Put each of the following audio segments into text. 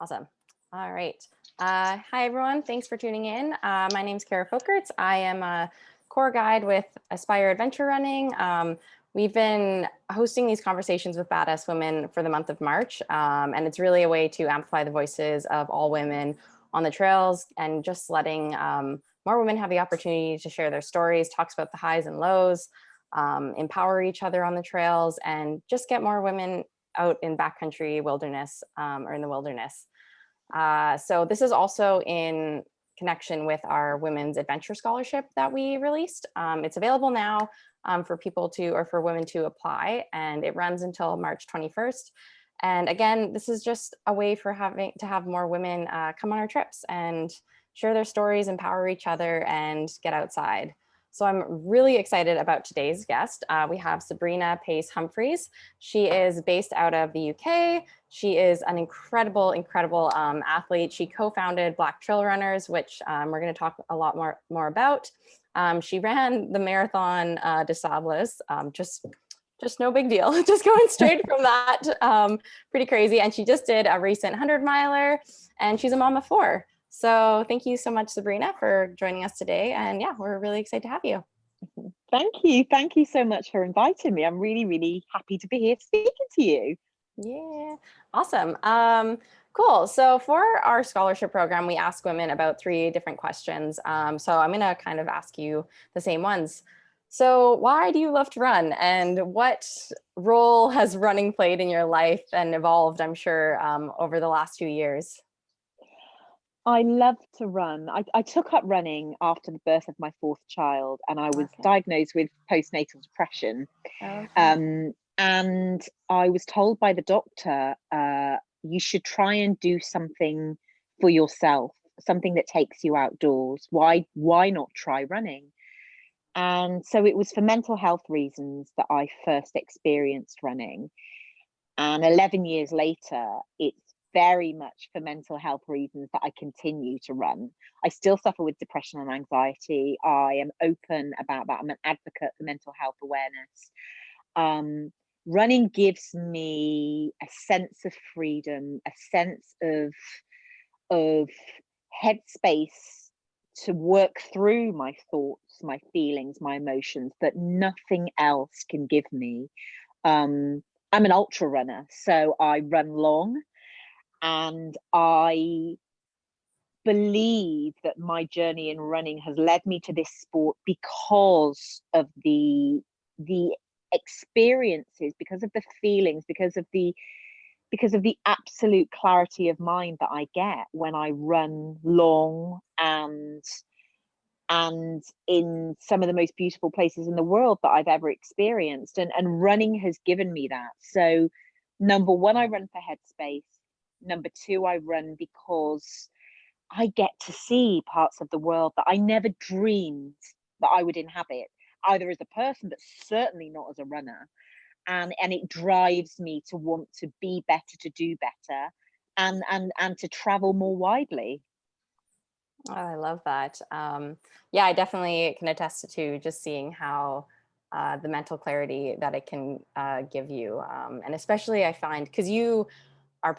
Awesome. All right. Hi, everyone. Thanks for tuning in. My name is Kara Folkerts. I am a core guide with Aspire Adventure Running. We've been hosting these conversations with badass women for the month of March, and it's really a way to amplify the voices of all women on the trails and just letting more women have the opportunity to share their stories, talks about the highs and lows, empower each other on the trails, and just get more women out in backcountry wilderness or in the wilderness. So this is also in connection with our Women's Adventure Scholarship that we released. It's available now for people to, or for women to apply, and it runs until March 21st. And again, this is just a way for have more women come on our trips and share their stories, empower each other, and get outside. So I'm really excited about today's guest. We have Sabrina Pace-Humphreys. She is based out of the UK. She is an incredible athlete. She co-founded Black Trail Runners, which we're going to talk a lot more about. She ran the Marathon Des Sables, just no big deal, just going straight from that, pretty crazy. And she just did a recent 100-miler, and she's a mom of 4. So thank you so much, Sabrina, for joining us today. And yeah, we're really excited to have you. Thank you. Thank you so much for inviting me. I'm really, really happy to be here speaking to you. Yeah, awesome. Cool. So for our scholarship program, we ask women about 3 different questions. So I'm going to kind of ask you the same ones. So why do you love to run, and what role has running played in your life and evolved, I'm sure, over the last few years? I love to run. I took up running after the birth of my 4th child, and I was diagnosed with post-natal depression. And I was told by the doctor, you should try and do something for yourself, something that takes you outdoors. Why not try running? And so it was for mental health reasons that I first experienced running. And 11 years later, it's very much for mental health reasons that I continue to run. I still suffer with depression and anxiety. I am open about that. I'm an advocate for mental health awareness. Running gives me a sense of freedom, a sense of headspace to work through my thoughts, my feelings, my emotions that nothing else can give me. I'm an ultra runner, so I run long, and I believe that my journey in running has led me to this sport because of the experiences, because of the feelings, because of the absolute clarity of mind that I get when I run long and in some of the most beautiful places in the world that I've ever experienced. And running has given me that. So number 1, I run for headspace. Number 2, I run because I get to see parts of the world that I never dreamed that I would inhabit, either as a person, but certainly not as a runner. And it drives me to want to be better, to do better, and to travel more widely. Oh, I love that. Yeah, I definitely can attest to just seeing how the mental clarity that it can give you. And especially I find, because you are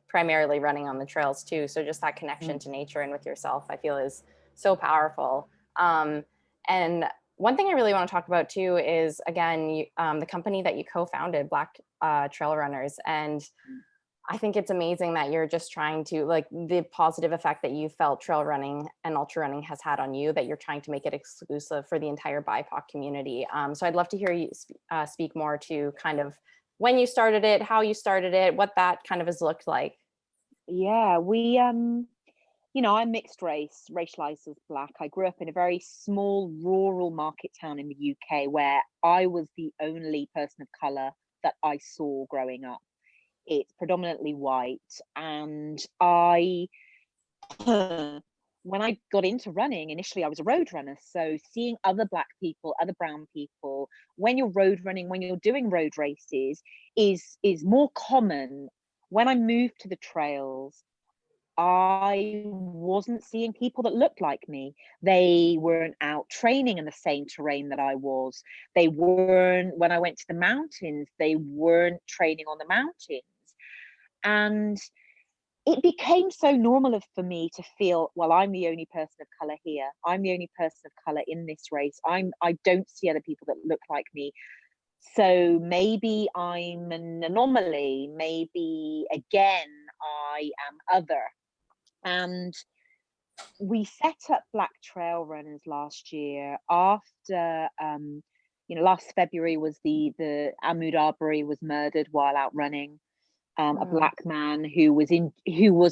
primarily running on the trails too. So just that connection to nature and with yourself, I feel is so powerful. And one thing I really want to talk about too is, again, the company that you co-founded, Black Trail Runners. And I think it's amazing that you're just trying to, like, the positive effect that you felt trail running and ultra running has had on you, that you're trying to make it exclusive for the entire BIPOC community. So I'd love to hear you speak more to kind of when you started it, how you started it, what that kind of has looked like. Yeah, we I'm mixed race, racialized as Black. I grew up in a very small rural market town in the UK where I was the only person of color that I saw growing up. It's predominantly white, and when I got into running, initially I was a road runner. So seeing other Black people, other brown people, when you're road running, when you're doing road races, is more common. When I moved to the trails, I wasn't seeing people that looked like me. They weren't out training in the same terrain that I was. They weren't, when I went to the mountains, they weren't training on the mountains. And it became so normal for me to feel, well, I'm the only person of color here. I'm the only person of color in this race. I don't see other people that look like me. So maybe I'm an anomaly. Maybe again, I am other. And we set up Black Trail Runners last year after, last February was the Ahmaud Arbery was murdered while out running. A black man who was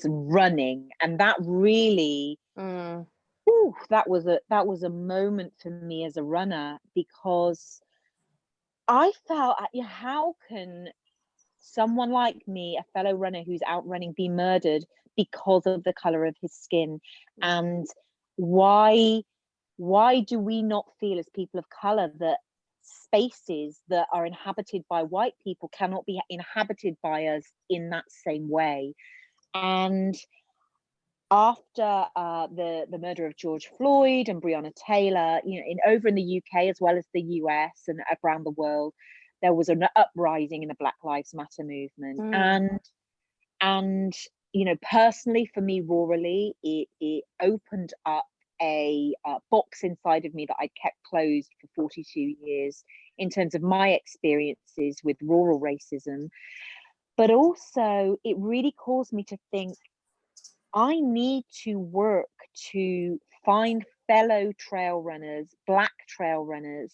running, and that really, that was a moment for me as a runner, because I felt, how can someone like me, a fellow runner who's out running, be murdered because of the color of his skin? And why do we not feel, as people of color, that spaces that are inhabited by white people cannot be inhabited by us in that same way? And after the murder of George Floyd and Breonna Taylor, over in the UK as well as the US and around the world, there was an uprising in the Black Lives Matter movement. And personally for me, rurally, it opened up a box inside of me that I'd kept closed for 42 years in terms of my experiences with rural racism. But also it really caused me to think, I need to work to find fellow trail runners, Black trail runners,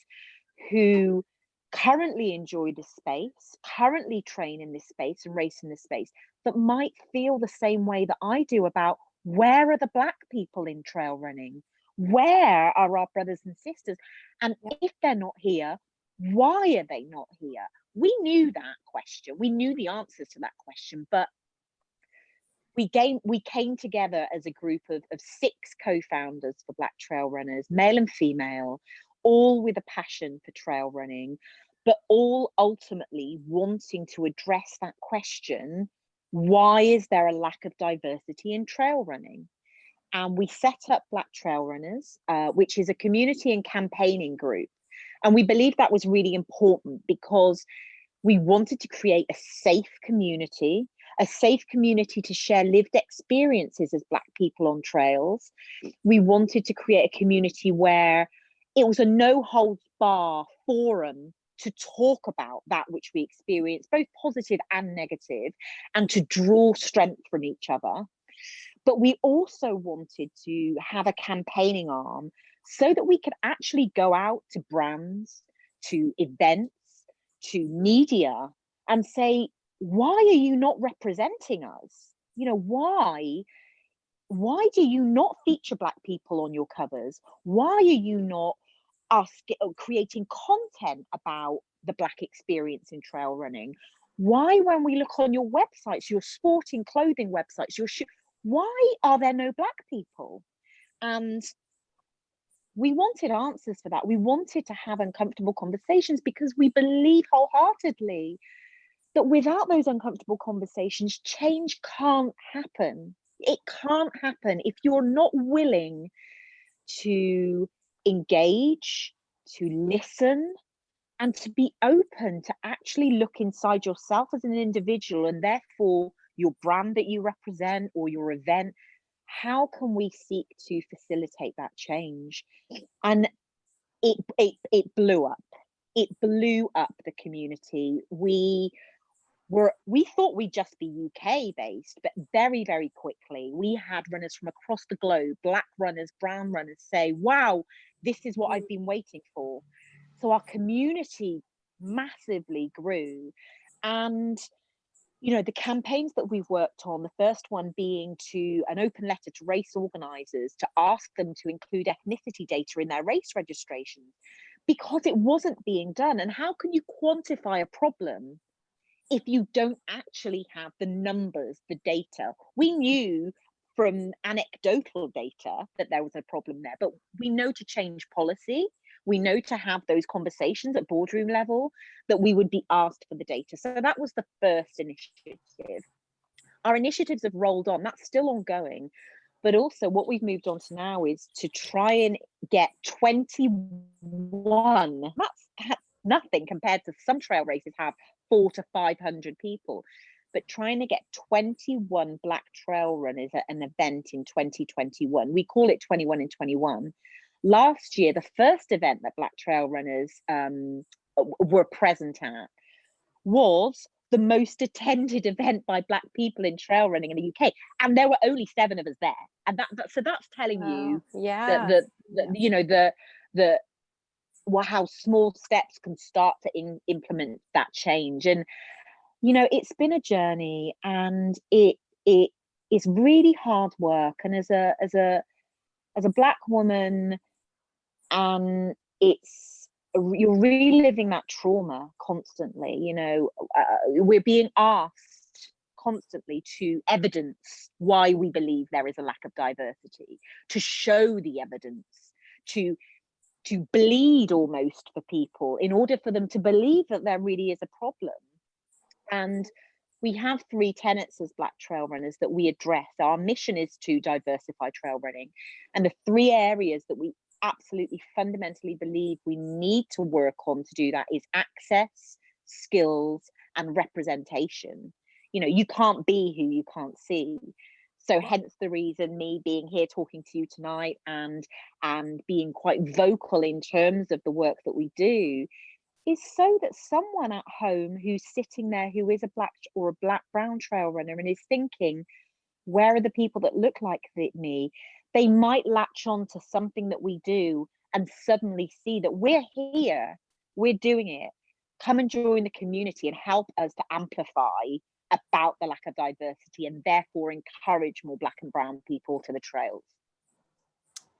who currently enjoy this space, currently train in this space and race in this space, that might feel the same way that I do about, where are the Black people in trail running? Where are our brothers and sisters? And if they're not here, why are they not here? We knew that question. We knew the answers to that question, but we came together as a group of 6 co-founders for Black Trail Runners, male and female, all with a passion for trail running, but all ultimately wanting to address that question: why is there a lack of diversity in trail running? And we set up Black Trail Runners, which is a community and campaigning group. And we believed that was really important, because we wanted to create a safe community to share lived experiences as Black people on trails. We wanted to create a community where it was a no holds bar forum to talk about that which we experience, both positive and negative, and to draw strength from each other. But we also wanted to have a campaigning arm so that we could actually go out to brands, to events, to media, and say, why are you not representing us? Why do you not feature Black people on your covers? Why are you not creating content about the Black experience in trail running? Why, when we look on your websites, your sporting clothing websites, why are there no Black people? And we wanted answers for that. We wanted to have uncomfortable conversations, because we believe wholeheartedly that without those uncomfortable conversations, change can't happen. It can't happen if you're not willing to engage, to listen, and to be open to actually look inside yourself as an individual, and therefore your brand that you represent or your event. How can we seek to facilitate that change? And it blew up. It blew up the community. We thought we'd just be UK based, but very, very quickly we had runners from across the globe, Black runners, brown runners, say, wow, this is what I've been waiting for. So our community massively grew. And the campaigns that we've worked on, the first one being an open letter to race organisers to ask them to include ethnicity data in their race registrations, because it wasn't being done. And how can you quantify a problem if you don't actually have the numbers, the data? We knew from anecdotal data that there was a problem there, but we know to change policy, we know to have those conversations at boardroom level, that we would be asked for the data. So that was the first initiative. Our initiatives have rolled on, that's still ongoing. But also what we've moved on to now is to try and get 21, that's nothing compared to some trail races have 400 to 500 people. but trying to get 21 Black trail runners at an event in 2021. We call it 21 in 21. Last year, the first event that Black trail runners were present at was the most attended event by Black people in trail running in the UK, and there were only 7 of us there. And so that's telling you yeah, that you know the how small steps can start to implement that change. And you know, it's been a journey, and it is really hard work. And as a Black woman, it's you're reliving that trauma constantly. You know, we're being asked constantly to evidence why we believe there is a lack of diversity, to show the evidence, to bleed almost for people in order for them to believe that there really is a problem. And we have 3 tenets as Black trail runners that we address. Our mission is to diversify trail running, and the 3 areas that we absolutely fundamentally believe we need to work on to do that is access, skills, and representation. You know, you can't be who you can't see. So hence the reason me being here talking to you tonight and being quite vocal in terms of the work that we do is so that someone at home who's sitting there who is a Black or a Black brown trail runner and is thinking, where are the people that look like me? They might latch on to something that we do and suddenly see that we're here, we're doing it. Come and join the community and help us to amplify about the lack of diversity, and therefore encourage more Black and brown people to the trails.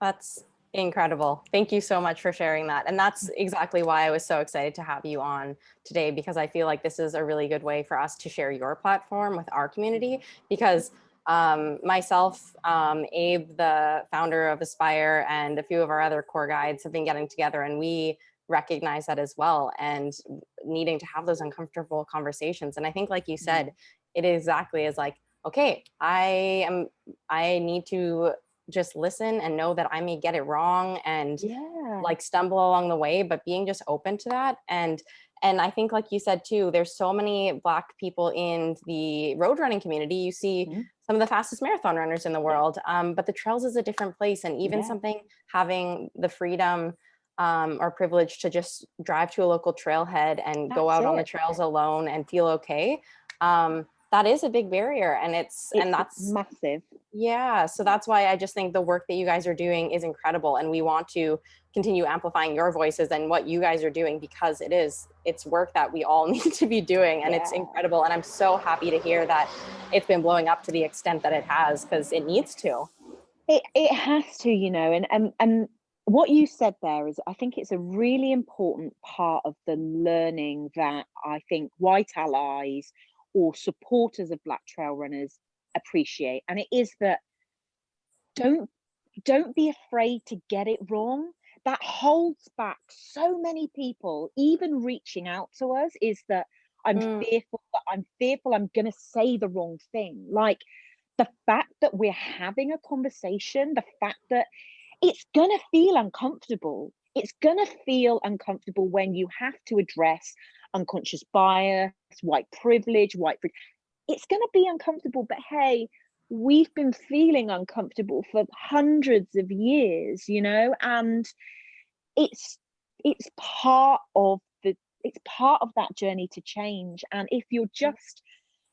That's incredible. Thank you so much for sharing that. And that's exactly why I was so excited to have you on today, because I feel like this is a really good way for us to share your platform with our community. Because myself, Abe, the founder of Aspire, and a few of our other core guides have been getting together, and we recognize that as well, and needing to have those uncomfortable conversations. And I think, like you said, it exactly is like, okay, I need to just listen and know that I may get it wrong and like stumble along the way, but being just open to that. And I think, like you said too, there's so many Black people in the road running community. You see some of the fastest marathon runners in the world, but the trails is a different place. And even something having the freedom or privilege to just drive to a local trailhead and go out on the trails alone and feel okay. That is a big barrier, and that's massive. Yeah. So that's why I just think the work that you guys are doing is incredible. And we want to continue amplifying your voices and what you guys are doing, because it's work that we all need to be doing. And it's incredible. And I'm so happy to hear that it's been blowing up to the extent that it has, because it needs to. It has to, you know, and what you said there is, I think it's a really important part of the learning that I think white allies or supporters of Black trail runners appreciate. And it is that don't be afraid to get it wrong. That holds back so many people even reaching out to us, is that I'm fearful I'm gonna say the wrong thing. Like, the fact that we're having a conversation, the fact that it's gonna feel uncomfortable. It's gonna feel uncomfortable when you have to address unconscious bias, white privilege, it's going to be uncomfortable, but hey, we've been feeling uncomfortable for hundreds of years, you know, and it's part of that journey to change. And if you're just,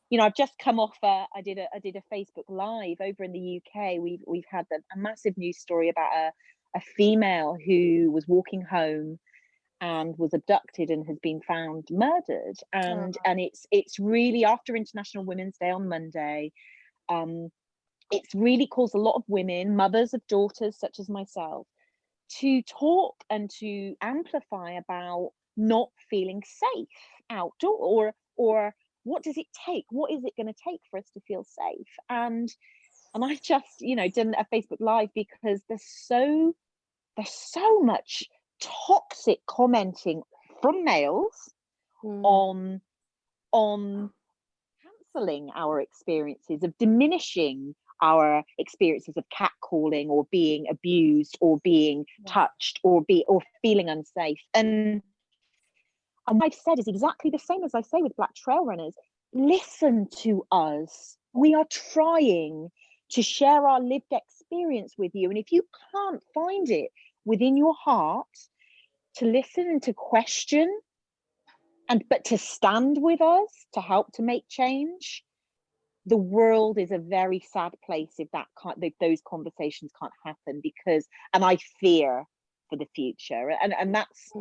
you know, I've just come off I did a Facebook Live over in the UK. We've had a massive news story about a female who was walking home and was abducted and has been found murdered. And it's really, after International Women's Day on Monday, it's really caused a lot of women, mothers of daughters such as myself, to talk and to amplify about not feeling safe outdoor, or what does it take? What is it going to take for us to feel safe? And I've just, you know, done a Facebook Live because there's so much toxic commenting from males on cancelling our experiences, of diminishing our experiences of catcalling or being abused or being touched or feeling unsafe. And what I've said is exactly the same as I say with Black trail runners. listen to us. We are trying to share our lived experience with you. And if you can't find it within your heart to listen and to question, but to stand with us to help to make change, the world is a very sad place if those conversations can't happen, because, and I fear for the future, and that's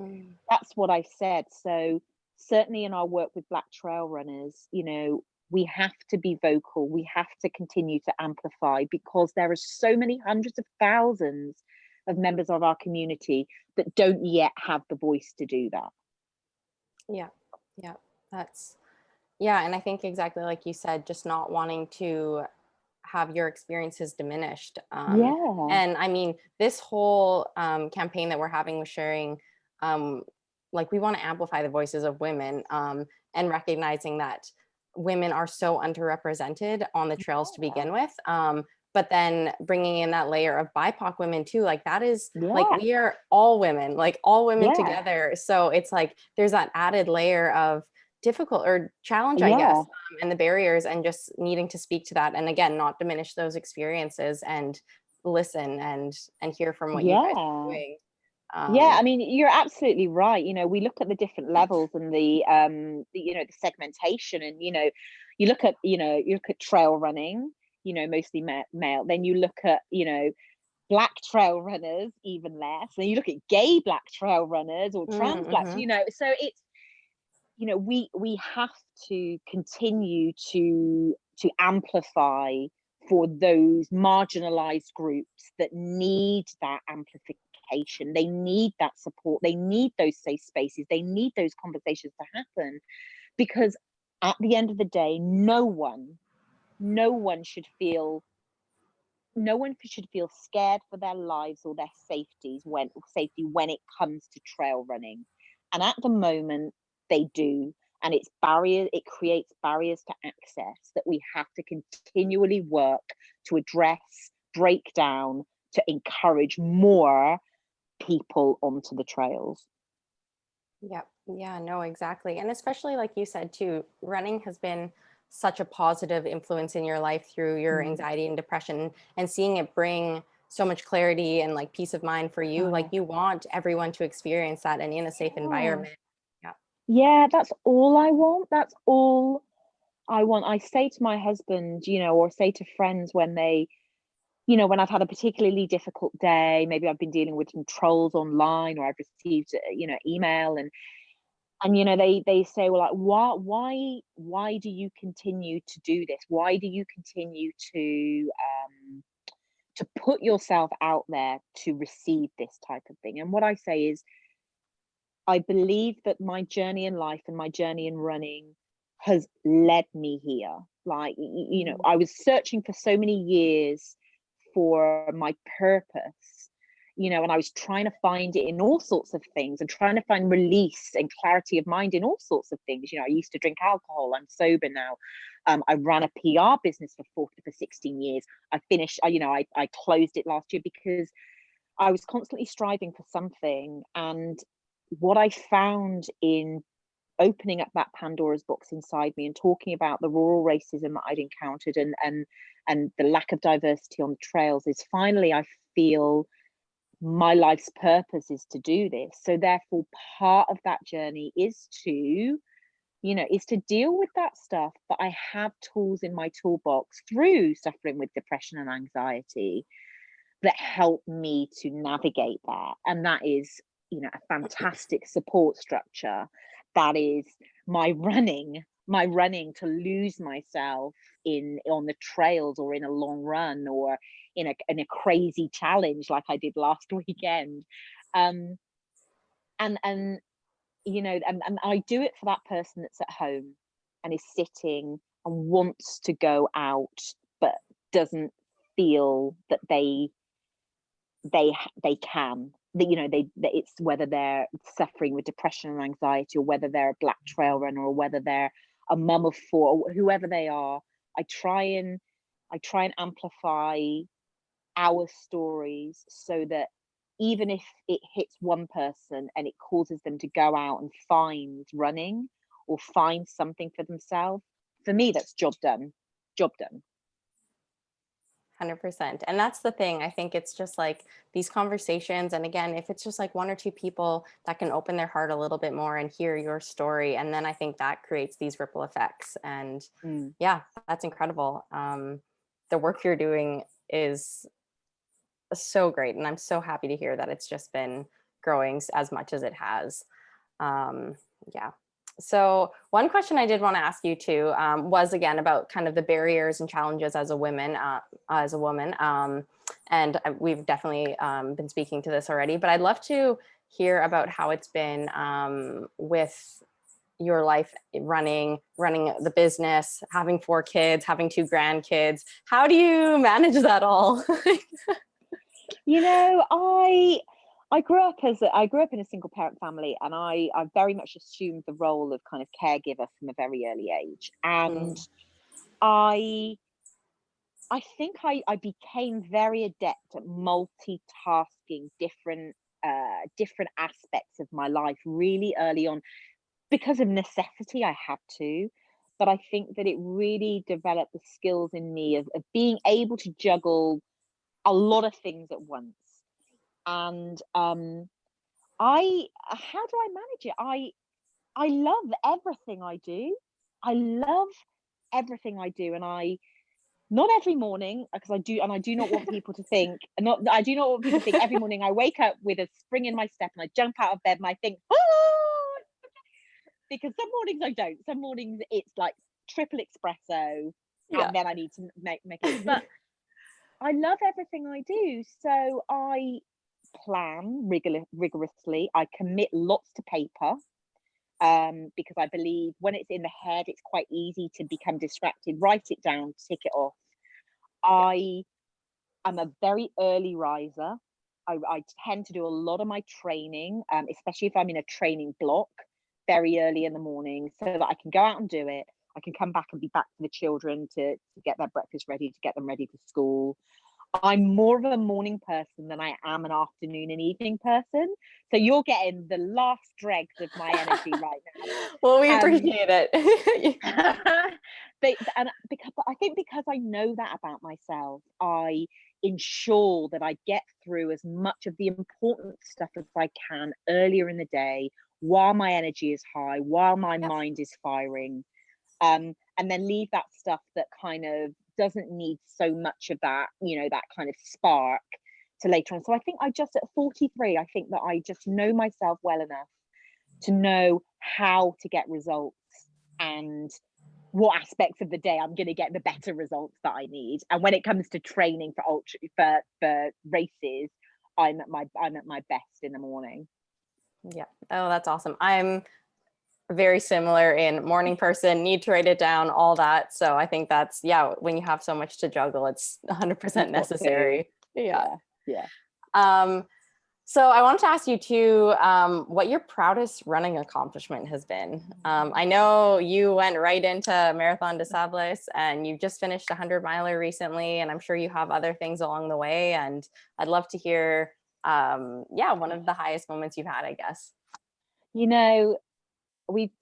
what I said. So certainly in our work with Black trail runners, we have to be vocal, we have to continue to amplify, because there are so many hundreds of thousands of members of our community that don't yet have the voice to do that. Yeah, and I think exactly like you said, just not wanting to have your experiences diminished. And I mean, this whole campaign that we're having with sharing, like, we want to amplify the voices of women, and recognizing that women are so underrepresented on the trails to begin with. But then bringing in that layer of BIPOC women too, like that is like, we are all women, like all women together. So it's like, there's that added layer of difficult or challenge, I guess, and the barriers, and just needing to speak to that. And again, not diminish those experiences, and listen and hear from what you guys are doing. I mean, you're absolutely right. We look at the different levels and the segmentation, and you look at trail running, mostly male. Then you look at Black trail runners, even less. Then you look at gay Black trail runners or trans Blacks. So it's we have to continue to amplify for those marginalized groups that need that amplification. They need that support. They need those safe spaces. They need those conversations to happen, because at the end of the day, no one should feel scared for their lives or their safety when it comes to trail running. And at the moment they do, and it creates barriers to access that we have to continually work to address, break down, to encourage more people onto the trails. Yeah, no, exactly. And especially like you said too, running has been such a positive influence in your life through your anxiety and depression, and seeing it bring so much clarity and like peace of mind for you. Like, you want everyone to experience that, and in a safe environment. That's all I want. That's all I want. I say to my husband, or say to friends when they, when I've had a particularly difficult day, maybe I've been dealing with some trolls online, or I've received, email, and they say, well, like, why do you continue to do this? Why do you continue to put yourself out there to receive this type of thing? And what I say is, I believe that my journey in life and my journey in running has led me here. Like, I was searching for so many years for my purpose, and I was trying to find it in all sorts of things, and trying to find release and clarity of mind in all sorts of things. I used to drink alcohol. I'm sober now. I ran a PR business for 16 years. I finished, I closed it last year because I was constantly striving for something. And what I found in opening up that Pandora's box inside me and talking about the rural racism that I'd encountered, and the lack of diversity on the trails, is finally I feel my life's purpose is to do this. So therefore, part of that journey is to deal with that stuff. But I have tools in my toolbox through suffering with depression and anxiety that help me to navigate that. And that is, a fantastic support structure. That is my running to lose myself on the trails, or in a long run, or in a crazy challenge like I did last weekend. And I do it for that person that's at home and is sitting and wants to go out, but doesn't feel that they can. It's whether they're suffering with depression and anxiety, or whether they're a Black trail runner, or whether they're a mum of 4, or whoever they are. I try and amplify our stories, so that even if it hits one person and it causes them to go out and find running, or find something for themselves, for me, that's job done. 100%. And that's the thing. I think it's just like these conversations. And again, if it's just like one or two people that can open their heart a little bit more and hear your story, and then I think that creates these ripple effects. And yeah, that's incredible. The work you're doing is so great. And I'm so happy to hear that it's just been growing as much as it has. Yeah. So one question I did want to ask you too was again about kind of the barriers and challenges as a woman. And we've definitely been speaking to this already, but I'd love to hear about how it's been with your life running the business, having 4 kids, having 2 grandkids. How do you manage that all? You know, I grew up in a single parent family, and I very much assumed the role of kind of caregiver from a very early age. And I think I became very adept at multitasking different aspects of my life really early on, because of necessity. I had to, but I think that it really developed the skills in me of being able to juggle a lot of things at once. And I how do I manage it? I love everything I do. I love everything I do, and not every morning, because I do not want people to think, I do not want people to think every morning I wake up with a spring in my step and I jump out of bed and I think, oh, because some mornings I don't. Some mornings it's like triple espresso, and then I need to make it. But I love everything I do, so I plan rigorously. I commit lots to paper, because I believe when it's in the head, it's quite easy to become distracted. Write it down, tick it off. I am a very early riser. I tend to do a lot of my training, especially if I'm in a training block, very early in the morning, so that I can go out and do it. I can come back and be back for the children to get their breakfast ready, to get them ready for school. I'm more of a morning person than I am an afternoon and evening person. So you're getting the last dregs of my energy right now. Well, we appreciate it. But I think because I know that about myself, I ensure that I get through as much of the important stuff as I can earlier in the day, while my energy is high, while my mind is firing, and then leave that stuff that kind of doesn't need so much of that, that kind of spark, to later on. So I think at 43, I think that I just know myself well enough to know how to get results and what aspects of the day I'm going to get the better results that I need. And when it comes to training for races, I'm at my best in the morning. Yeah. Oh, that's awesome. I'm very similar in morning person, need to write it down, all that. So I think that's, when you have so much to juggle, it's 100% necessary. Yeah. So I wanted to ask you too, what your proudest running accomplishment has been. I know you went right into Marathon Des Sables, and you just finished a 100-miler recently, and I'm sure you have other things along the way. And I'd love to hear, one of the highest moments you've had, I guess. We've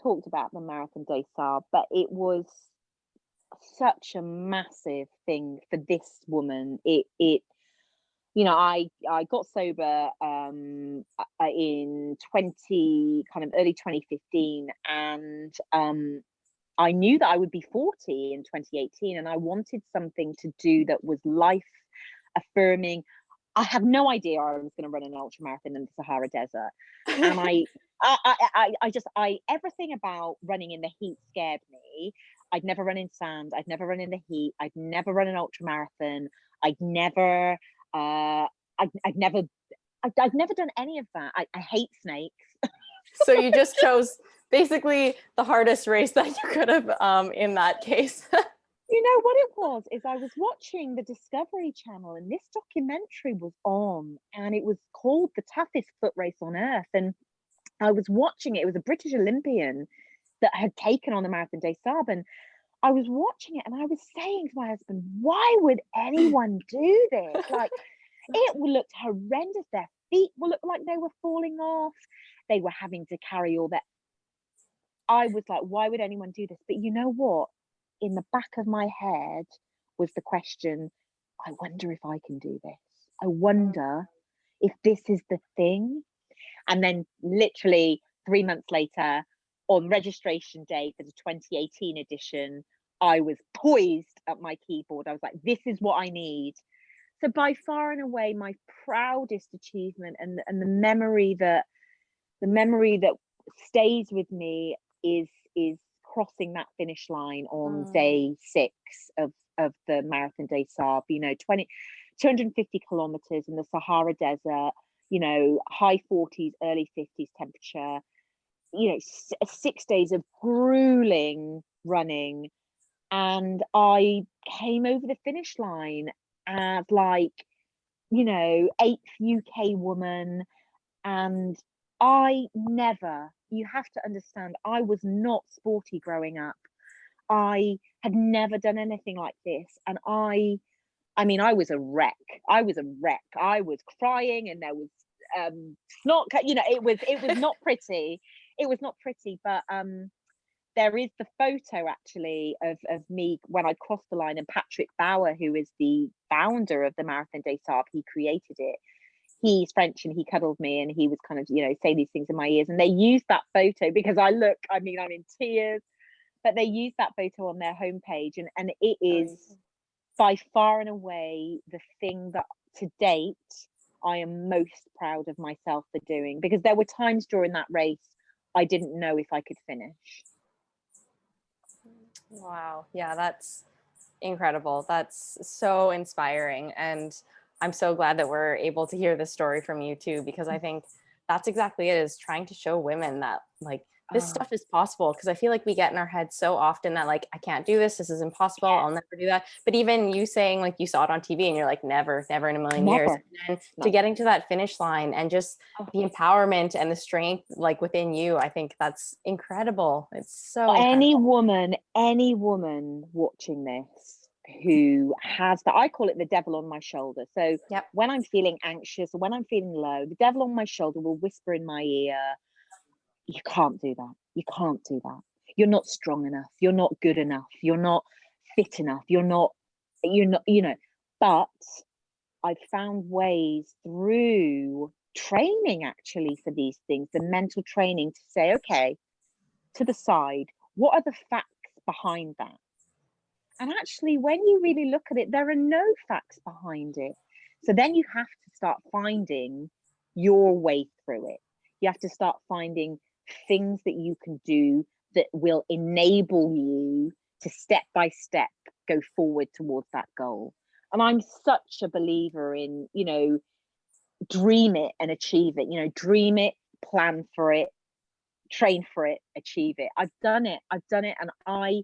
talked about the Marathon Des Sables, but it was such a massive thing for this woman. I got sober in early 2015, and I knew that I would be 40 in 2018, and I wanted something to do that was life affirming. I have no idea I was going to run an ultramarathon in the Sahara Desert, and everything about running in the heat scared me. I'd never run in sand. I'd never run in the heat. I'd never run an ultramarathon. I'd never done any of that. I hate snakes. So you just chose basically the hardest race that you could have in that case. You know what it was is I was watching the Discovery Channel, and this documentary was on, and it was called The Toughest Foot Race on Earth. And I was watching it. It was a British Olympian that had taken on the Marathon Des Sables. And I was watching it, and I was saying to my husband, why would anyone do this? Like, it looked horrendous. Their feet looked like they were falling off. They were having to carry all that. I was like, why would anyone do this? But you know what? In the back of my head was the question, I wonder if I can do this. I wonder if this is the thing. And then literally 3 months later, on registration day for the 2018 edition, I was poised at my keyboard. I was like, this is what I need. So by far and away, my proudest achievement, and the memory that stays with me is crossing that finish line on day 6 of the Marathon Des Sables. 250 kilometers in the Sahara desert, high 40s, early 50s temperature, 6 days of grueling running. And I came over the finish line as like, 8th UK woman. And you have to understand, I was not sporty growing up. I had never done anything like this. And I was a wreck. I was crying, and there was snot, it was not pretty. It was not pretty, but there is the photo actually of me when I crossed the line, and Patrick Bauer, who is the founder of the Marathon Des Sables, he created it. He's French, and he cuddled me, and he was kind of, saying these things in my ears. And they used that photo because I'm in tears, but they used that photo on their homepage. And it is by far and away the thing that to date I am most proud of myself for doing, because there were times during that race I didn't know if I could finish. Wow. Yeah, that's incredible. That's so inspiring. And I'm so glad that we're able to hear this story from you too, because I think that's exactly it, is trying to show women that like this stuff is possible. Because I feel like we get in our heads so often that like, I can't do this. This is impossible. I'll never do that. But even you saying like you saw it on TV and you're like, never in a million years. And then to getting to that finish line and just the empowerment and the strength like within you, I think that's incredible. It's so incredible. Any woman watching this who has that, I call it the devil on my shoulder. So when I'm feeling anxious or when I'm feeling low, the devil on my shoulder will whisper in my ear, you can't do that. You can't do that. You're not strong enough. You're not good enough. You're not fit enough. You're not, but I've found ways through training actually for these things, the mental training, to say, okay, to the side, what are the facts behind that? And actually, when you really look at it, there are no facts behind it. So then you have to start finding your way through it. You have to start finding things that you can do that will enable you to step by step go forward towards that goal. And I'm such a believer in, dream it and achieve it, dream it, plan for it, train for it, achieve it. I've done it. And I'm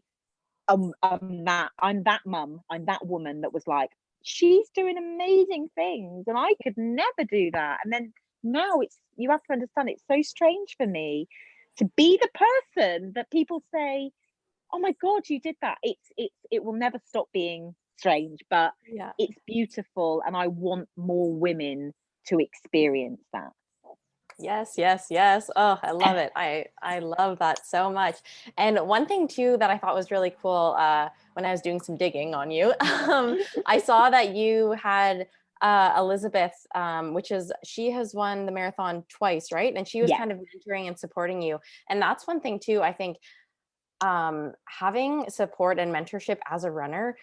that mum, I'm that woman that was like, she's doing amazing things and I could never do that. And then now you have to understand, it's so strange for me to be the person that people say, oh my God, you did that. It will never stop being strange, but it's beautiful. And I want more women to experience that. Yes. Oh, I love it. I love that so much. And one thing too that I thought was really cool when I was doing some digging on you, I saw that you had Elizabeth, she has won the marathon twice, right? And she was kind of mentoring and supporting you. And that's one thing too, I think, having support and mentorship as a runner,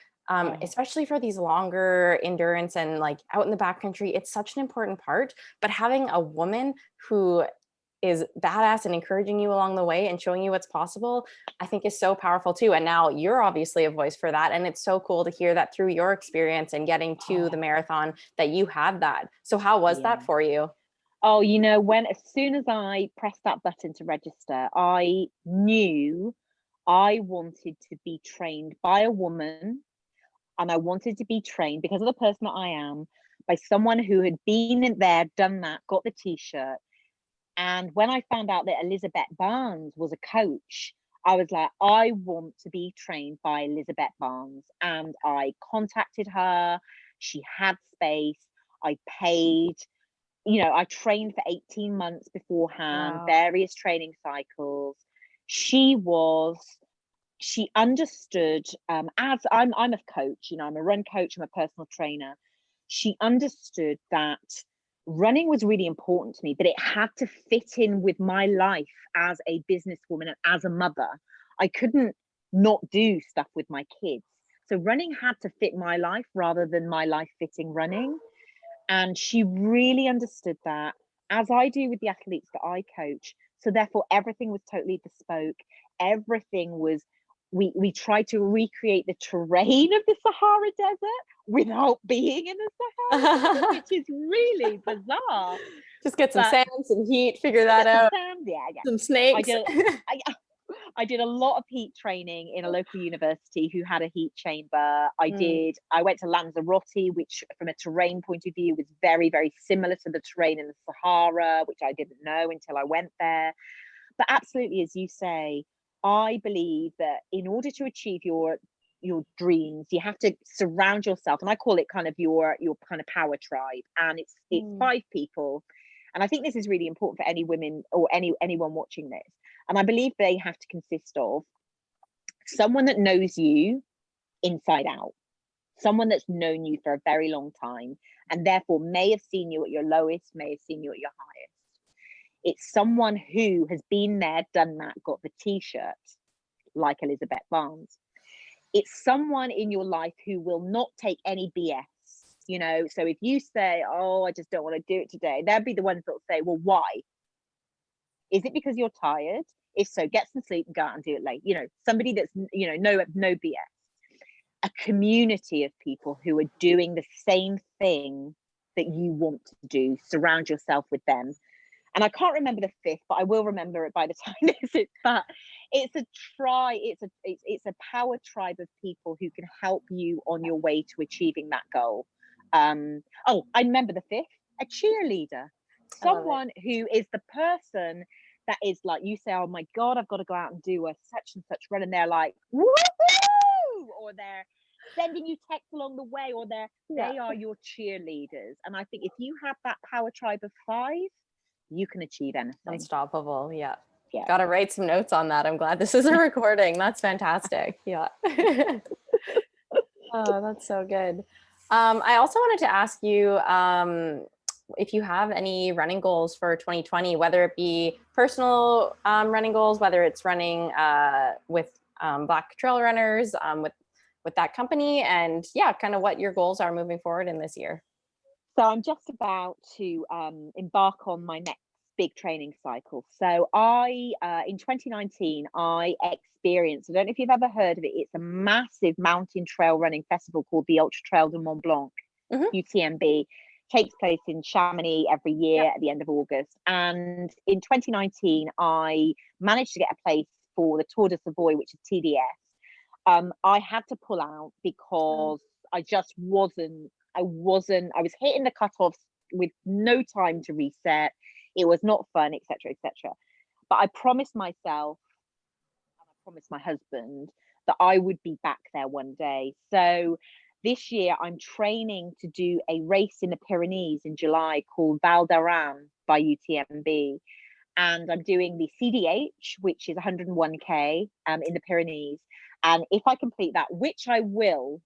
especially for these longer endurance and like out in the backcountry, it's such an important part. But having a woman who is badass and encouraging you along the way and showing you what's possible, I think is so powerful too. And now you're obviously a voice for that. And it's so cool to hear that through your experience and getting to the marathon that you had that. So how was that for you? Oh, as soon as I pressed that button to register, I knew I wanted to be trained by a woman, and I wanted to be trained, because of the person that I am, by someone who had been in there, done that, got the t-shirt. And when I found out that Elizabeth Barnes was a coach, I was like, I want to be trained by Elizabeth Barnes. And I contacted her. She had space. I paid. I trained for 18 months beforehand, various training cycles. she understood, as I'm a coach, you know, I'm a run coach, I'm a personal trainer. She understood that running was really important to me, but it had to fit in with my life as a businesswoman and as a mother. I couldn't not do stuff with my kids. So running had to fit my life rather than my life fitting running. And she really understood that, as I do with the athletes that I coach. So therefore, everything was totally bespoke. Everything was, we tried to recreate the terrain of the Sahara Desert without being in the Sahara Desert, which is really bizarre. Just get some But sand, some heat, figure that out. sand, yeah. Some snakes. I did a lot of heat training in a local university who had a heat chamber. I went to Lanzarote, which from a terrain point of view was very, very similar to the terrain in the Sahara, which I didn't know until I went there. But absolutely, as you say, I believe that in order to achieve your dreams, you have to surround yourself, and I call it kind of your kind of power tribe, and it's 5 people. And I think this is really important for any women or anyone watching this. And I believe they have to consist of someone that knows you inside out, someone that's known you for a very long time, and therefore may have seen you at your lowest, may have seen you at your highest. It's someone who has been there, done that, got the t-shirt, like Elizabeth Barnes. It's someone in your life who will not take any BS. You know, so if you say, oh, I just don't want to do it today, they'll be the ones that'll say, well, why? Is it because you're tired? If so, get some sleep and go out and do it late. You know, somebody that's, you know, no BS. A community of people who are doing the same thing that you want to do. Surround yourself with them. And I can't remember the 5th, but I will remember it by the time this is. But it's a power tribe of people who can help you on your way to achieving that goal. Oh, I remember the 5th, a cheerleader, someone who is the person that is like, you say, oh my God, I've got to go out and do a such and such run, and they're like, woohoo, or they're sending you texts along the way, or they are your cheerleaders. And I think if you have that power tribe of 5, you can achieve anything. Unstoppable. Yeah. Got to write some notes on that. I'm glad this is a recording. That's fantastic. Yeah. Oh, that's so good. I also wanted to ask you if you have any running goals for 2020, whether it be personal running goals, whether it's running with Black Trail Runners, with that company, and kind of what your goals are moving forward in this year. So I'm just about to embark on my next big training cycle. So in 2019, I experienced, I don't know if you've ever heard of it, it's a massive mountain trail running festival called the Ultra Trail de Mont Blanc, UTMB. Takes place in Chamonix every year at the end of August. And in 2019, I managed to get a place for the Tour de Savoy, which is TDS. I had to pull out because I was hitting the cutoffs with no time to reset. It was not fun, etc., etc. But I promised myself, and I promised my husband, that I would be back there one day. So this year I'm training to do a race in the Pyrenees in July called Val d'Aran by UTMB. And I'm doing the CDH, which is 101k in the Pyrenees. And if I complete that, which I will,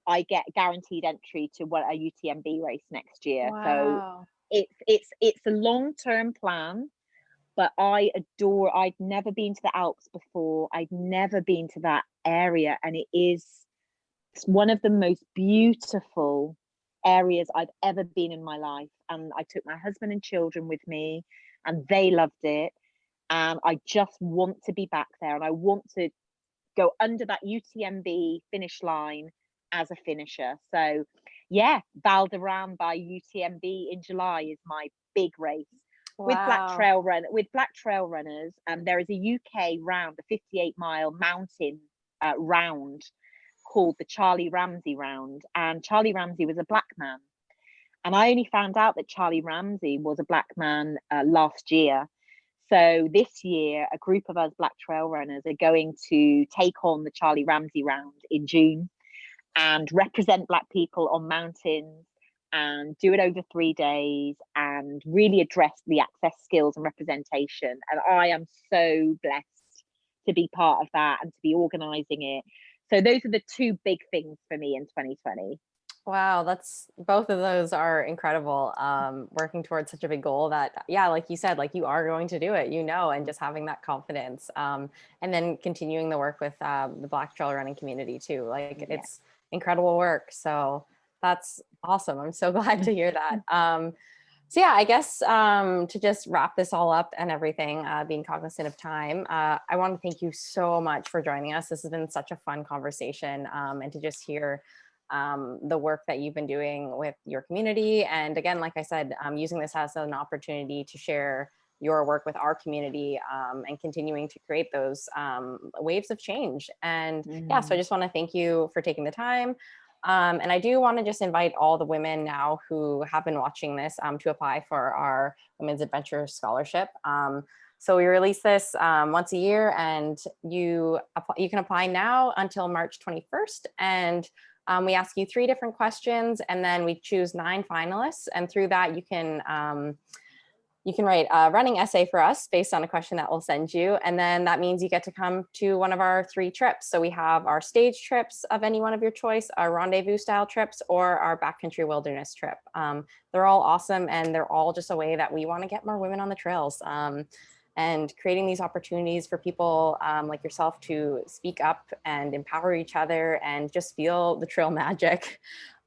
I get guaranteed entry to a UTMB race next year. Wow. So it's a long-term plan, but I'd never been to the Alps before. I'd never been to that area, and it's one of the most beautiful areas I've ever been in my life. And I took my husband and children with me, and they loved it. And I just want to be back there, and I want to go under that UTMB finish line as a finisher. So Val d'Aran by UTMB in July is my big race. Wow. With Black Trail Runners. There is a UK round, a 58-mile mountain round called the Charlie Ramsey round, and Charlie Ramsey was a black man, and I only found out that Charlie Ramsey was a black man last year. So this year, a group of us Black Trail Runners are going to take on the Charlie Ramsey round in June and represent Black people on mountains and do it over 3 days and really address the access, skills and representation. And I am so blessed to be part of that and to be organizing it. So those are the two big things for me in 2020. Wow, that's both of those are incredible. Working towards such a big goal that, yeah, like you said, like you are going to do it, and just having that confidence, and then continuing the work with the Black trail running community too. Like it's incredible work. So that's awesome. I'm so glad to hear that. So yeah, I guess to just wrap this all up and everything, being cognizant of time, I want to thank you so much for joining us. This has been such a fun conversation, and to just hear the work that you've been doing with your community. And again, like I said, using this as an opportunity to share your work with our community, and continuing to create those waves of change. And yeah, so I just want to thank you for taking the time. And I do want to just invite all the women now who have been watching this to apply for our Women's Adventure Scholarship. So we release this once a year, and you can apply now until March 21st. And we ask you 3 different questions, and then we choose 9 finalists. And through that, you can write a running essay for us based on a question that we'll send you. And then that means you get to come to one of our 3 trips. So we have our stage trips of any one of your choice, our rendezvous style trips, or our backcountry wilderness trip. They're all awesome, and they're all just a way that we want to get more women on the trails. And creating these opportunities for people like yourself to speak up and empower each other and just feel the trail magic.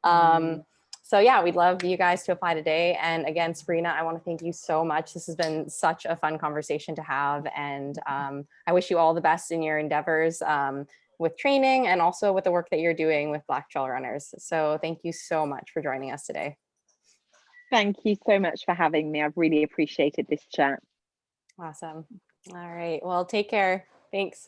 So yeah, we'd love you guys to apply today. And again, Sabrina, I want to thank you so much. This has been such a fun conversation to have. And I wish you all the best in your endeavors with training and also with the work that you're doing with Black Trail Runners. So thank you so much for joining us today. Thank you so much for having me. I've really appreciated this chat. Awesome. All right. Well, take care. Thanks.